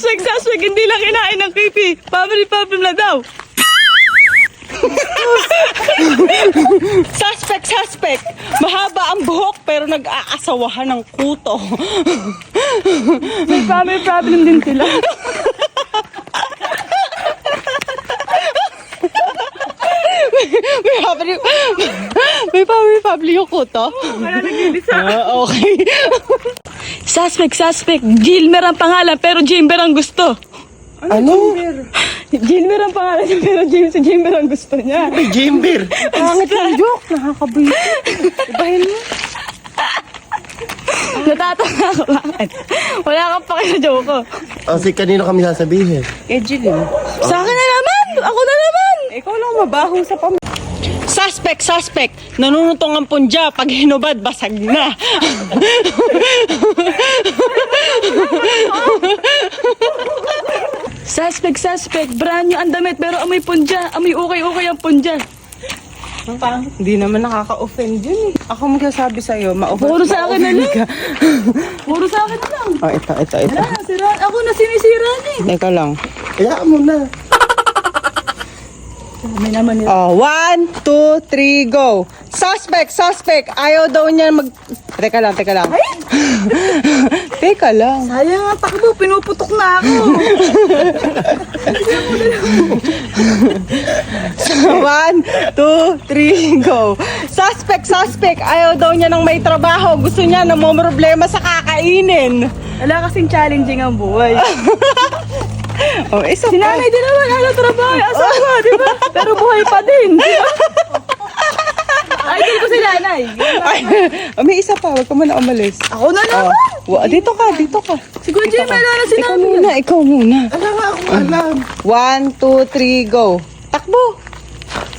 Suspect, hindi lang kinain ng creepy. Family problem na daw. Suspect. Mahaba ang buhok pero nag-aasawahan ng kuto. May family problem din sila. May family problem yung kuto. Wala nag-ilisa. Okay. Suspect. Gilmer ang pangalan pero Jimber ang gusto. Ano? Gilmer ang pangalan niya pero Jimber ang gusto niya. Jimber. Pangit ang joke. Nakakabait. Ibahin mo. Natatawa ako. Bakit? Wala kang paki sa joke ko. O, si kanino kami sasabihin? Ejeline. Sa akin na naman! Ako na naman! Ikaw lang mabaho sa Suspect. Nanunutong ang punja. Pag hinubad, basag na. Suspect. Brand new ang damit pero amoy punja. Amoy okay ang punja. Ang pangit. Hindi naman nakaka-offend yun eh. Ako magsasabi sa'yo, Puro sa akin na lang. Puro sa akin na lang. Oh, ito. Wala, siraan. Ako na sinisiraan eh. Teka lang. Kaya mo na. May naman yun. Oh, 1, 2, 3, go. Suspect. Ayaw daw niya Teka lang. Teka lang. Sayang ang takbo. Pinuputok na ako. 1, 2, 3, go. Suspect. Ayaw daw niya ng may trabaho. Gusto niya na may problema sa kakainin. Wala kasing challenging ang buhay. Oh, isa Si nanay din naman, trabaho, asawa, di ba? Pero buhay pa din, di ba? Idol ko si nanay. May isa pa. Huwag ka muna umalis. Ako na naman. Dito ka. Siguro Jim, may lala si Ikaw muna. Wala nga akong alam. 1, 2, 3, go. Takbo.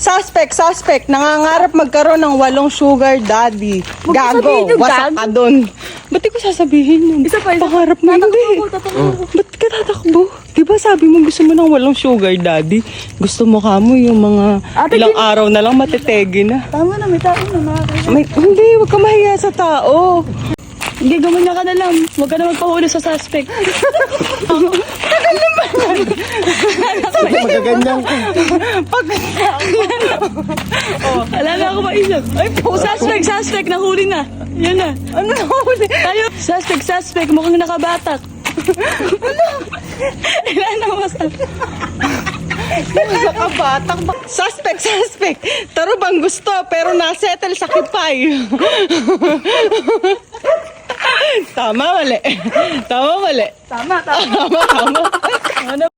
Suspect. Nangangarap magkaroon ng 8 sugar daddy. sabihin Gago. yung Wasak gago. ka dun. Ba't di ko sasabihin yun? Isa pa. Pangarap mo yun eh. Ba't ka tatakbo? Diba sabi mo gusto mo ng 8 sugar daddy? Gusto mo kamo yung mga Ate, ilang araw na lang matitegi na. Tama na, may tao na Hindi, huwag ka mahiya sa tao. Hindi, gumawa ka na lang. Huwag ka na magpahuli sa suspect. Magaganyan ka. Wala na ako maisip. Ay, suspect, nahuli na. Yan na. Ano nahuli? Tayo, suspect, mukhang nakabatak. Ilan na masal. Suspect. Taro bang gusto pero nasettle sa kipay. Tama, mali. Tama. Tama.